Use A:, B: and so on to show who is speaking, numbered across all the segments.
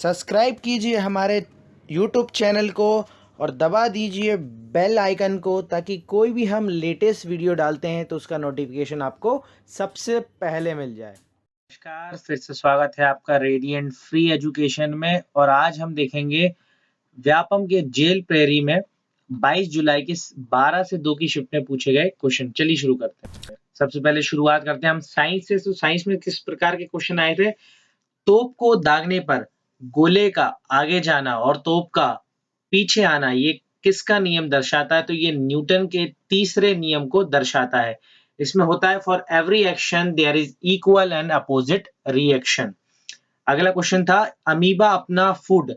A: Subscribe कीजिए हमारे YouTube channel को और दबा दीजिए बेल आइकन को ताकि कोई भी हम लेटेस्ट वीडियो डालते हैं तो उसका नोटिफिकेशन आपको सबसे पहले मिल जाए।
B: नमस्कार, फिर से स्वागत है आपका रेडिएंट फ्री एजुकेशन में। और आज हम देखेंगे व्यापम के जेल प्रेरी में 22 जुलाई की 12 से 2 की शिफ्ट में पूछे गए क्वेश्चन। चलिए शुरू करते हैं। सबसे पहले शुरुआत करते हैं हम साइंस से। तो साइंस में किस प्रकार के क्वेश्चन आए थे? तोप को दागने पर गोले का आगे जाना और तोप का पीछे आना ये किसका नियम दर्शाता है? तो ये न्यूटन के तीसरे नियम को दर्शाता है। इसमें होता है for every action there is equal and opposite reaction. अगला क्वेश्चन था अमीबा अपना फूड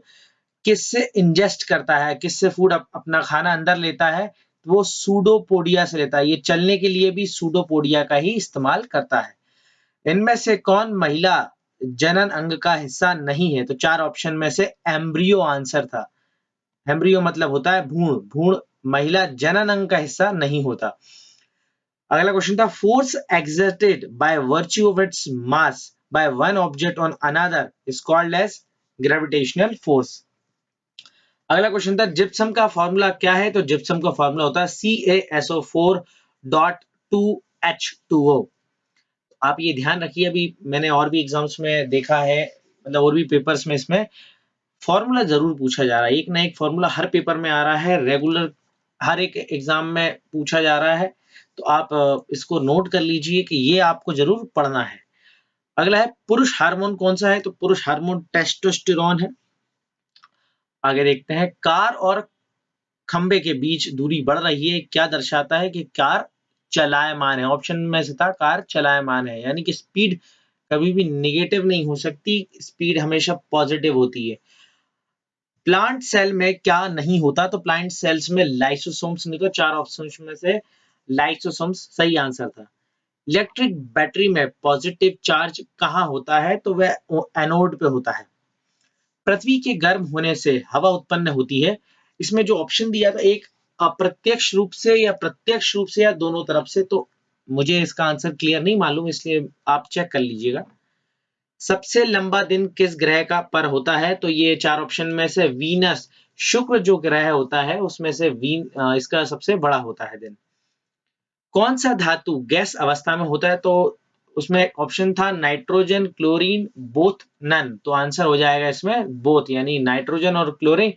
B: किससे इंजेस्ट करता है? किससे फूड अपना खाना अंदर लेता है? वो सूडोपोडिया से लेता है। ये चलने के लिए भी सूडोपोडिया का ही इस्तेमाल करता है। इनमें से कौन महिला जनन अंग का हिस्सा नहीं है? तो 4 ऑप्शन में से एम्ब्रियो आंसर था। एम्ब्रियो मतलब होता है भ्रूण। भ्रूण महिला जनन अंग का हिस्सा नहीं होता। अगला क्वेश्चन था force exerted by virtue of its mass by one object on another is called as gravitational force. अगला क्वेश्चन था जिप्सम का फॉर्मूला क्या है? तो जिप्सम का फॉर्मूला होता है CaSO4.2H2O। आप ये ध्यान रखिए, अभी मैंने और भी एग्जाम्स में देखा है, मतलब और भी पेपर्स में इसमें फॉर्मूला जरूर पूछा जा रहा है। एक ना एक फॉर्मूला हर पेपर में आ रहा है, रेगुलर हर एक एग्जाम में पूछा जा रहा है। तो आप इसको नोट कर लीजिए कि ये आपको जरूर पढ़ना है। अगला है पुरुष हार्मोन कौन सा है? तो पुरुष हार्मोन टेस्टोस्टेरोन है। आगे देखते हैं कार और खंबे के बीच दूरी बढ़ रही है, क्या दर्शाता है? कि कार चलायमान है। ऑप्शन में से था कार चलायमान है, यानी कि स्पीड कभी भी नेगेटिव नहीं हो सकती, स्पीड हमेशा पॉजिटिव होती है। प्लांट सेल में क्या नहीं होता? तो प्लांट सेल्स में लाइसोसोम्स नहीं। तो 4 ऑप्शंस में से लाइसोसोम्स सही आंसर था। इलेक्ट्रिक बैटरी में पॉजिटिव चार्ज कहाँ होता है? तो वह एनोड पे होता है। पृथ्वी के गर्म होने से हवा उत्पन्न होती है। इसमें जो ऑप्शन दिया था, एक अप्रत्यक्ष रूप से या प्रत्यक्ष रूप से या दोनों तरफ से, तो मुझे इसका आंसर क्लियर नहीं मालूम, इसलिए आप चेक कर लीजिएगा। सबसे लंबा दिन किस ग्रह का पर होता है? तो ये 4 ऑप्शन में से वीनस, शुक्र जो ग्रह होता है उसमें से इसका सबसे बड़ा होता है दिन। कौन सा धातु गैस अवस्था में होता है? तो उसमें ऑप्शन था नाइट्रोजन, क्लोरीन, बोथ, नन। तो आंसर हो जाएगा इसमें बोथ, यानी नाइट्रोजन और क्लोरीन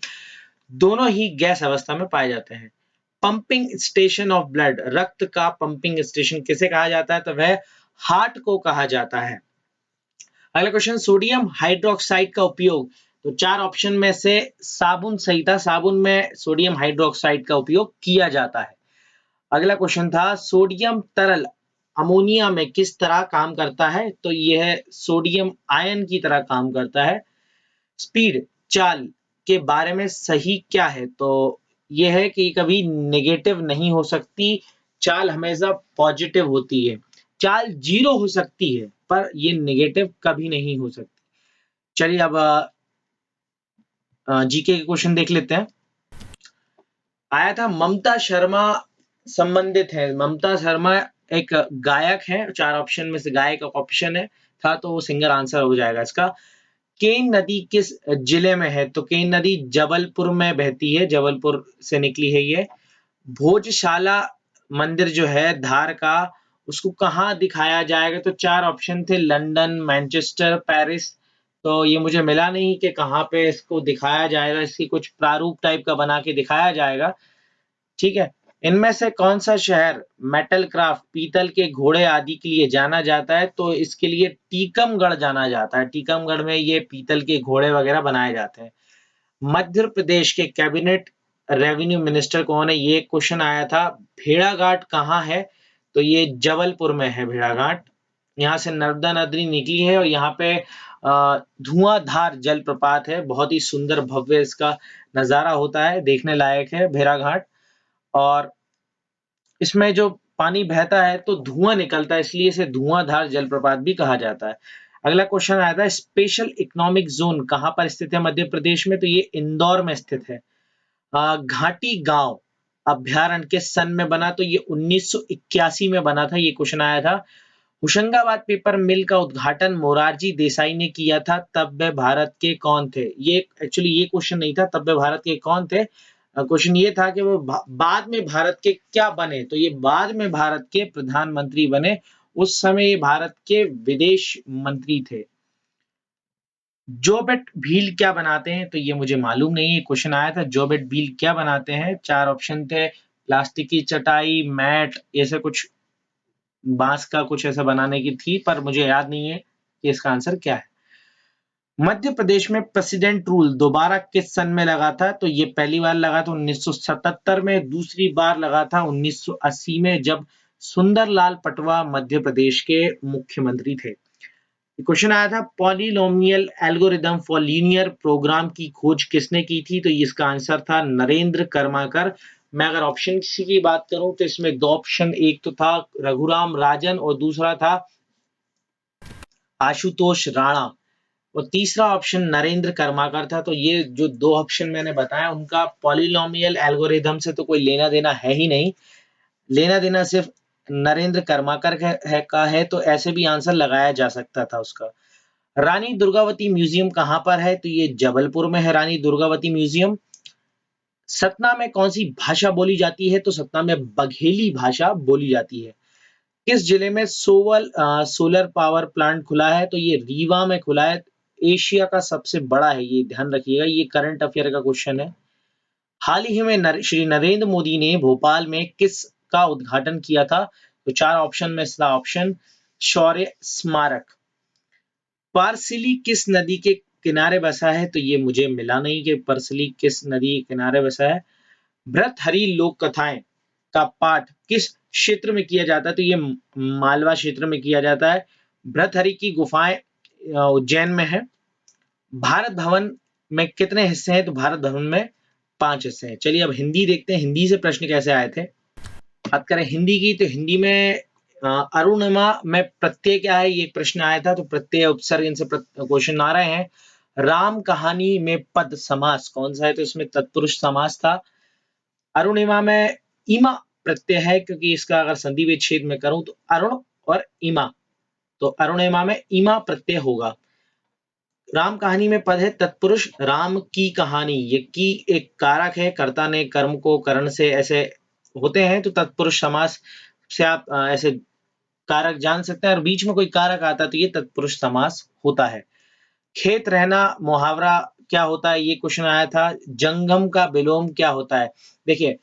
B: दोनों ही गैस अवस्था में पाए जाते हैं। पंपिंग स्टेशन ऑफ ब्लड, रक्त का पंपिंग स्टेशन किसे कहा जाता है? तो वह हार्ट को कहा जाता है। अगला क्वेश्चन सोडियम हाइड्रोक्साइड का उपयोग, तो 4 ऑप्शन में से साबुन सही था। साबुन में सोडियम हाइड्रोक्साइड का उपयोग किया जाता है। अगला क्वेश्चन था सोडियम तरल अमोनिया में किस तरह काम करता है? तो यह सोडियम आयन की तरह काम करता है। स्पीड चाल के बारे में सही क्या है? तो यह है कि कभी नेगेटिव नहीं हो सकती, चाल हमेशा पॉजिटिव होती है। चाल 0 हो सकती है पर ये नेगेटिव कभी नहीं हो सकती। चलिए अब जीके के क्वेश्चन देख लेते हैं। आया था ममता शर्मा संबंधित है। ममता शर्मा एक गायक है, 4 ऑप्शन में से गायक ऑप्शन है था, तो वो सिंगर आंसर हो जाएगा इसका। केन नदी किस जिले में है? तो केन नदी जबलपुर में बहती है, जबलपुर से निकली है ये। भोजशाला मंदिर जो है धार का, उसको कहाँ दिखाया जाएगा? तो 4 ऑप्शन थे लंदन, मैनचेस्टर, पेरिस। तो ये मुझे मिला नहीं कि कहाँ पे इसको दिखाया जाएगा, इसकी कुछ प्रारूप टाइप का बना के दिखाया जाएगा। ठीक है। इनमें से कौन सा शहर मेटल क्राफ्ट, पीतल के घोड़े आदि के लिए जाना जाता है? तो इसके लिए टीकमगढ़ जाना जाता है। टीकमगढ़ में ये पीतल के घोड़े वगैरह बनाए जाते हैं। मध्य प्रदेश के कैबिनेट रेवेन्यू मिनिस्टर कौन है? ये क्वेश्चन आया था। भेड़ाघाट कहाँ है? तो ये जबलपुर में है भेड़ाघाट। यहाँ से नर्मदा नदी निकली है और यहाँ पे धुआंधार जलप्रपात है। बहुत ही सुंदर भव्य इसका नजारा होता है, देखने लायक है भेड़ाघाट। और इसमें जो पानी बहता है तो धुआं निकलता है, इसलिए इसे धुआंधार जलप्रपात भी कहा जाता है। अगला क्वेश्चन आया था स्पेशल इकोनॉमिक जोन कहाँ पर स्थित है मध्य प्रदेश में? तो ये इंदौर में स्थित है। घाटी गांव अभ्यारण्य किस सन में बना? तो ये 1981 में बना था, ये क्वेश्चन आया था। होशंगाबाद पेपर मिल का उद्घाटन मोरारजी देसाई ने किया था, तब वह भारत के कौन थे? ये एक्चुअली ये क्वेश्चन नहीं था, तब वह भारत के कौन थे? क्वेश्चन ये था कि वो बाद में भारत के क्या बने, तो ये बाद में भारत के प्रधानमंत्री बने। उस समय ये भारत के विदेश मंत्री थे। जॉबेट व्हील क्या बनाते हैं? तो ये मुझे मालूम नहीं है, क्वेश्चन आया था जॉबेट व्हील क्या बनाते हैं। 4 ऑप्शन थे, प्लास्टिक की चटाई, मैट, ऐसे कुछ बांस का कुछ ऐसा बनाने की थी, पर मुझे याद नहीं है कि इसका आंसर क्या है। मध्य प्रदेश में प्रेसिडेंट रूल दोबारा किस सन में लगा था? तो ये पहली बार लगा था 1977 में, दूसरी बार लगा था 1980 में, जब सुंदरलाल पटवा मध्य प्रदेश के मुख्यमंत्री थे। क्वेश्चन आया था polynomial algorithm for linear program की खोज किसने की थी? तो इसका आंसर था नरेंद्र कर्माकर। मैं अगर ऑप्शन की बात करूं तो इसमें 2 ऑप्शन, एक तो था रघुराम राजन और दूसरा था आशुतोष राणा, और तीसरा ऑप्शन नरेंद्र कर्माकर था। तो ये जो 2 ऑप्शन मैंने बताया उनका पॉलिनोमियल एल्गोरिदम से तो कोई लेना देना है ही नहीं। लेना देना सिर्फ नरेंद्र कर्माकर का है, तो ऐसे भी आंसर लगाया जा सकता था उसका। रानी दुर्गावती म्यूजियम कहां पर है? तो ये जबलपुर में है रानी दुर्गावती म्यूजियम। सतना में कौन सी भाषा बोली जाती है? तो सतना में बघेली भाषा बोली जाती है। किस जिले में सोलर पावर प्लांट खुला है? तो ये रीवा में खुला है। एशिया का सबसे बड़ा है, ये ध्यान रखिएगा, ये करंट अफेयर का क्वेश्चन है। हाल ही में श्री नरेंद्र मोदी ने भोपाल में किस का उद्घाटन किया था? तो 4 ऑप्शन में इसका ऑप्शन शौर्य स्मारक। पार्सिली किस नदी के किनारे बसा है? तो ये मुझे मिला नहीं कि पार्सिली किस नदी के किनारे बसा है। भर्तृहरि लोक कथाएं का पाठ किस क्षेत्र में किया जाता है? तो ये मालवा क्षेत्र में किया जाता है। भर्तृहरि की गुफाएं उज्जैन में है। भारत भवन में कितने हिस्से हैं? तो भारत भवन में 5 हिस्से हैं। चलिए अब हिंदी देखते हैं, हिंदी से प्रश्न कैसे आए थे। बात करें हिंदी की, तो हिंदी में अरुणिमा में प्रत्यय क्या है, ये प्रश्न आया था। तो प्रत्यय उपसर्ग इनसे क्वेश्चन आ रहे हैं। राम कहानी में पद समास कौन सा है? तो इसमें तत्पुरुष समास था। अरुणिमा में इमा प्रत्यय है, क्योंकि इसका अगर संधि विच्छेद में करूं तो अरुण और इमा, तो अरुणिमा में इमा प्रत्यय होगा। राम कहानी में पद है तत्पुरुष। राम की कहानी, ये की एक कारक है, कर्ता ने कर्म को करण से ऐसे होते हैं, तो तत्पुरुष समास से आप ऐसे कारक जान सकते हैं, और बीच में कोई कारक आता है तो ये तत्पुरुष समास होता है। खेत रहना मुहावरा क्या होता है? ये क्वेश्चन आया था। जंगम का विलोम क्या होता है? देखिए,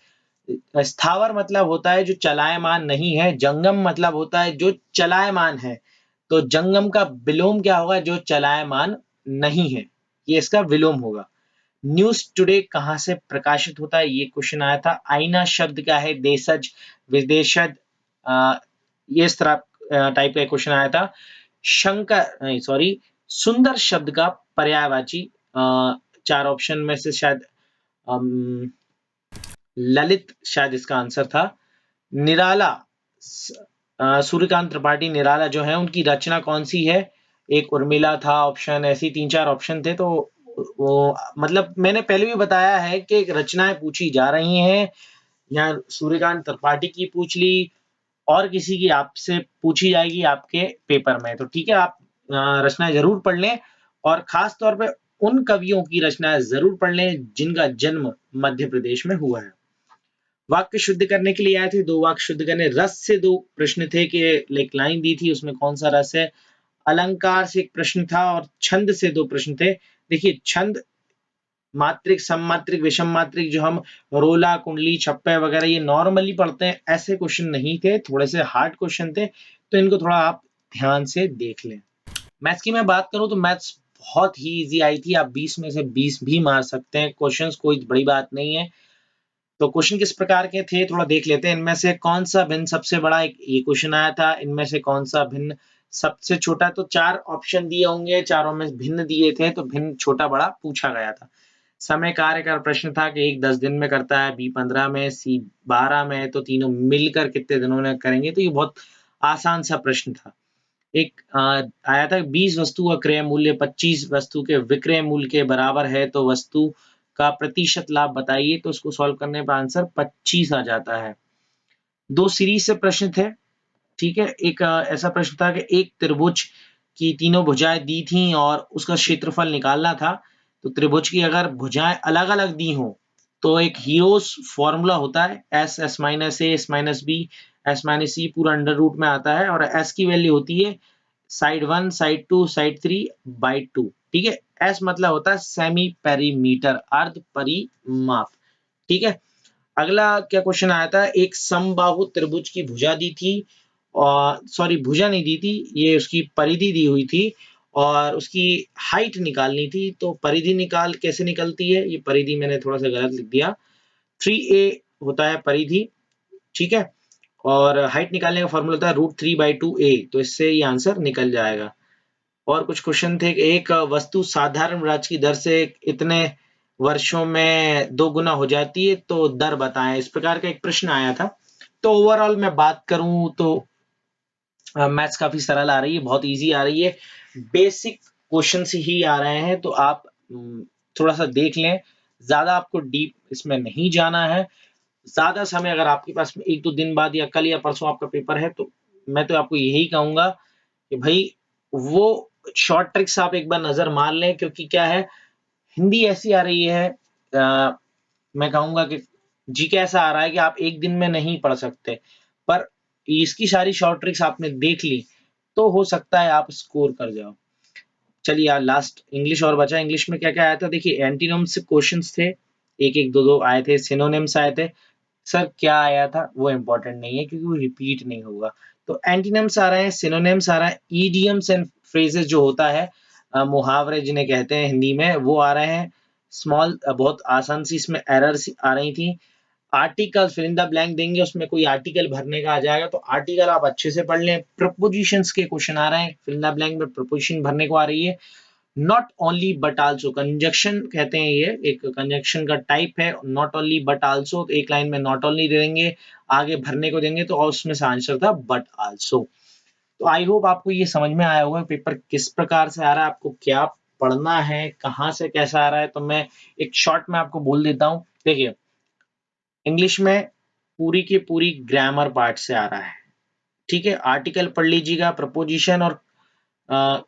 B: स्थावर मतलब होता है जो चलायमान नहीं है, जंगम मतलब होता है जो चलायमान है। तो जंगम का विलोम क्या होगा? जो चलायमान नहीं है, ये इसका विलोम होगा। न्यूज टुडे कहाँ से प्रकाशित होता है? ये क्वेश्चन आया था। आईना शब्द क्या है? देशज, विदेशज, ये इस तरह टाइप का क्वेश्चन आया था। शंकर नहीं सॉरी सुंदर शब्द का पर्यायवाची 4 ऑप्शन में से शायद ललित शायद इसका आंसर था। निराला, सूर्यकांत त्रिपाठी निराला जो है, उनकी रचना कौन सी है? एक उर्मिला था ऑप्शन, ऐसी 3-4 ऑप्शन थे। तो वो मतलब मैंने पहले भी बताया है कि रचनाएं पूछी जा रही हैं, यहाँ सूर्यकांत त्रिपाठी की पूछ ली और किसी की आपसे पूछी जाएगी आपके पेपर में, तो ठीक है, आप रचनाएं जरूर पढ़ लें, और खास तौर पे उन कवियों की रचनाएं जरूर पढ़ लें जिनका जन्म मध्य प्रदेश में हुआ है। वाक्य शुद्ध करने के लिए आए थे, 2 वाक्य शुद्ध करने। रस से 2 प्रश्न थे कि एक लाइन दी थी, उसमें कौन सा रस है। अलंकार से एक प्रश्न था, और छंद से 2 प्रश्न थे। देखिए, छंद मात्रिक, सममात्रिक, विषम मात्रिक, जो हम रोला, कुंडली, छप्पे वगैरह ये नॉर्मली पढ़ते हैं, ऐसे क्वेश्चन नहीं थे, थोड़े से हार्ड क्वेश्चन थे, तो इनको थोड़ा आप ध्यान से देख लें। मैथ्स की मैं बात करूं तो मैथ्स बहुत ही इजी आई थी, आप 20 में से 20 भी मार सकते हैं, क्वेश्चंस कोई बड़ी बात नहीं है। तो क्वेश्चन किस प्रकार के थे थोड़ा देख लेते हैं। इनमें से कौन सा भिन्न सबसे बड़ा, एक ये क्वेश्चन आया था। इनमें से कौन सा भिन्न सबसे छोटा? तो 4 ऑप्शन दिए होंगे, चारों में भिन्न दिए थे, तो भिन्न छोटा बड़ा पूछा गया था। समय कार्य का प्रश्न था कि एक 10 दिन में करता है, बी 15 में, सी 12 में, तो तीनों मिलकर कितने दिनों में करेंगे? तो ये बहुत आसान सा प्रश्न था। एक आया था 20 वस्तु का क्रय मूल्य 25 वस्तु के विक्रय मूल्य के बराबर है, तो वस्तु का प्रतिशत लाभ बताइए। तो उसको सॉल्व करने पर आंसर 25 आ जाता है। 2 सीरीज से प्रश्न थे। ठीक है, एक ऐसा प्रश्न था कि एक त्रिभुज की तीनों भुजाएं दी थी और उसका क्षेत्रफल निकालना था। तो त्रिभुज की अगर भुजाएं अलग-अलग दी हों, तो एक हीरोज फॉर्मूला होता है S, S minus A, S minus B, S minus C पूरा अंडर रूट में आता है और एस की वैल्यू होती है साइड 1, साइड 2, साइड 3 बाई 2। ठीक है, एस मतलब होता है सेमी पेरीमीटर, अर्ध परिमाप। ठीक है, अगला क्या क्वेश्चन आया था, एक समबाहु त्रिभुज की भुजा दी थी और सॉरी भुजा नहीं दी थी, ये उसकी परिधि दी हुई थी और उसकी हाइट निकालनी थी। तो परिधि निकाल कैसे निकलती है, ये परिधि मैंने थोड़ा सा गलत लिख दिया, 3a होता है परिधि। ठीक है, और हाइट निकालने का फॉर्मूला होता है √3/2a, तो इससे ये आंसर निकल जाएगा। और कुछ क्वेश्चन थे कि एक वस्तु साधारण ब्याज की दर से इतने वर्षों में 2 गुना हो जाती है, तो दर बताएं। इस प्रकार का एक प्रश्न आया था। तो ओवरऑल मैं बात करूं तो मैथ्स काफी सरल आ रही है, बहुत इजी आ रही है, बेसिक क्वेश्चन ही आ रहे हैं। तो आप थोड़ा सा देख लें, ज्यादा आपको डीप इसमें नहीं जाना है। ज्यादा समय अगर आपके पास में 1-2 दिन बाद या कल या परसों आपका पेपर है, तो मैं तो आपको यही कहूंगा कि भाई वो शॉर्ट ट्रिक्स आप एक बार नजर मार लें, क्योंकि क्या है, हिंदी ऐसी आ रही है, मैं कहूंगा कि जी कैसा आ रहा है कि आप एक दिन में नहीं पढ़ सकते, पर इसकी सारी शॉर्ट ट्रिक्स आपने देख ली तो हो सकता है आप स्कोर कर जाओ। चलिए यार, लास्ट इंग्लिश और बचा। इंग्लिश में क्या क्या आया था देखिए, एंटीनोम्स से क्वेश्चंस थे, एक एक दो दो आए थे, सिनोनिम्स आए थे। सर क्या आया था वो इंपॉर्टेंट नहीं है, क्योंकि वो रिपीट नहीं होगा। तो एंटीनिम्स आ रहे हैं, सिनोनिम्स आ रहा है, ईडियम्स एंड फ्रेजेस जो होता है, मुहावरे जिन्हें कहते हैं हिंदी में, वो आ रहे हैं। स्मॉल बहुत आसान सी इसमें एरर्स आ रही थी। Article fill in the blank देंगे, उसमें कोई आर्टिकल भरने का आ जाएगा, तो आर्टिकल आप अच्छे से पढ़ लें। प्रपोजिशंस के क्वेश्चन आ रहे हैं, फिल इन द ब्लैंक में प्रपोजिशन भरने को आ रही है। Not only but also, conjunction कहते हैं, ये एक कंजक्शन का टाइप है। नॉट ओनली बट आल्सो, तो एक लाइन में नॉट ओनली दे देंगे, आगे भरने को देंगे, तो और उसमें से आंसर था बट आल्सो। तो आई होप आपको ये समझ में आया होगा पेपर किस प्रकार से आ रहा है, आपको क्या पढ़ना है, कहाँ से कैसा आ रहा है। तो मैं एक शॉर्ट में आपको बोल देता हूँ। देखिए, इंग्लिश में पूरी की पूरी ग्रामर पार्ट से आ रहा है। ठीक है, आर्टिकल पढ़ लीजिएगा, प्रपोजिशन और अ,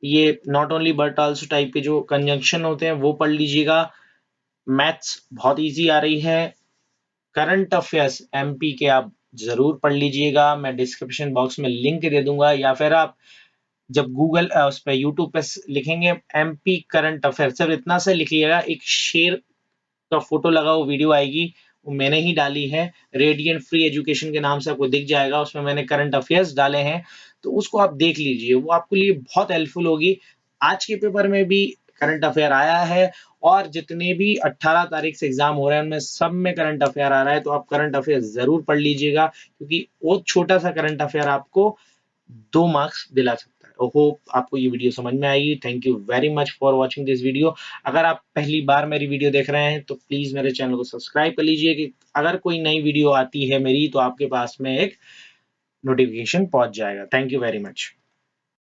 B: ये not only but also type के जो कंजंक्शन होते हैं वो पढ़ लीजिएगा। मैथ्स बहुत इजी आ रही है। करंट अफेयर्स एमपी के आप जरूर पढ़ लीजिएगा, मैं डिस्क्रिप्शन बॉक्स में लिंक दे दूंगा, या फिर आप जब गूगल उस पर यूट्यूब पे लिखेंगे एमपी करंट अफेयर, सिर्फ इतना से लिखिएगा, एक शेर का फोटो लगा वो वीडियो आएगी, वो मैंने ही डाली है, रेडियंट फ्री एजुकेशन के नाम से आपको दिख जाएगा, उसमें मैंने करंट अफेयर्स डाले हैं, तो उसको आप देख लीजिए, वो आपके लिए बहुत हेल्पफुल होगी। आज के पेपर में भी करंट अफेयर आया है और जितने भी 18 तारीख से एग्जाम हो रहे हैं उनमें सब में करंट अफेयर आ रहा है, तो आप करंट अफेयर जरूर पढ़ लीजिएगा, क्योंकि वो छोटा सा करंट अफेयर आपको 2 मार्क्स दिला सकता है। आई होप आपको ये वीडियो समझ में आएगी। Thank you very much for watching this video. अगर आप पहली बार मेरी वीडियो देख रहे हैं तो प्लीज मेरे चैनल को सब्सक्राइब कर लीजिए, कि अगर कोई नई वीडियो आती है मेरी तो आपके पास में एक नोटिफिकेशन पहुंच जाएगा। Thank you very much.